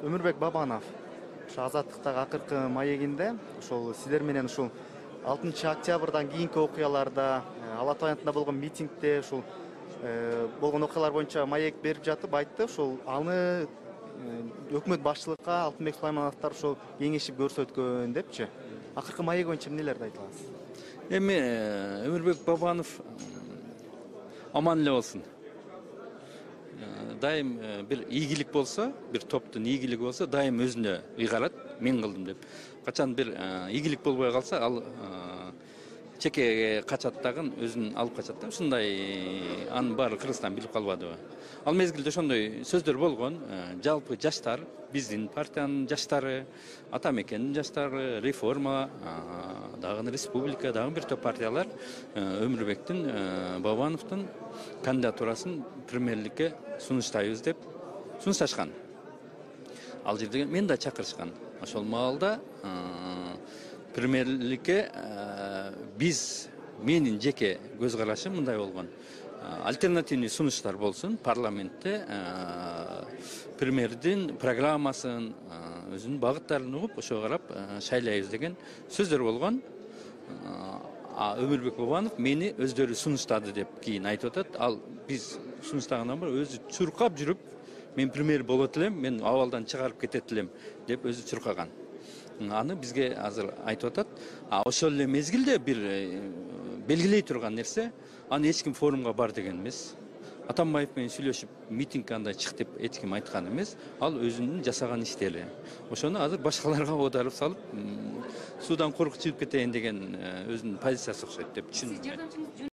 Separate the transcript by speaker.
Speaker 1: Өмүрбек Бабанов ошо Азаттыктагы акыркы маегинде ошол сиздер менен ушул 6 октябрдан кийинки окуяларда Ала Ата аянтында болгон митингде ушул болгон окуялар боюнча маек берип жатып айтты, ушул аны өкмөт башчылыкка Алтынбек Сулаймановдор ошол кеңешип көрсөткөн депчи. Акыркы маек боюнча эмнелерди айта аласыз?
Speaker 2: Эми Өмүрбек Бабанов аман эле болсун. Дайым bir ийгилик болсо, bir топтун ийгилиги болсо, дайым өзүнө ыйгарат, мен кылдым деп. Качан bir ийгилик болбой калса, ал чекеге качат дагы, өзүн алып качат да. Ушундай анын баары Кыргызстан билип калбадыбы. Ал мезгилде ошондой сөздөр болгон. Жалпы жаштар, биздин партиянын жаштары, Ата мекендин жаштары, реформа, дагы республика, дагы bir топ партиялар Өмүрбектин Бабановдун кандидатурасын премьерликке сунуштайбыз деп сунушташкан. Ал жерде мен да чакырышкан. Ошол маалда премьерликке биз менин жеке көз карашым мындай болгон. Альтернативный сунуштар болсун, парламентте премьердин программасын, өзүнүн багыттарын угуп, ошого карап шайлайбыз деген сөздөр болгон. Өмүрбек Бабанов мени өздөрү сунуштады деп кийин айтып атат. Ал биз сунуштагандан бери өзү чуркап жүрүп, мен премьер болот элем, мен абалдан чыгарып кетет элем деп өзү чуркаган. Аны бизге азыр айтып атат. Ошол эле мезгилде бир белгилей турган нерсе, аны эч ким форумга бар деген эмес. Атамбаев менен сүйлөшүп, митинг андай чык деп эч ким айткан эмес. Ал өзүнүн жасаган иштери. Ошону азыр башкаларга оодарып салып, судан коркуп чыгып кетейин деген өзүнүн позициясы окшойт деп түшүндүм.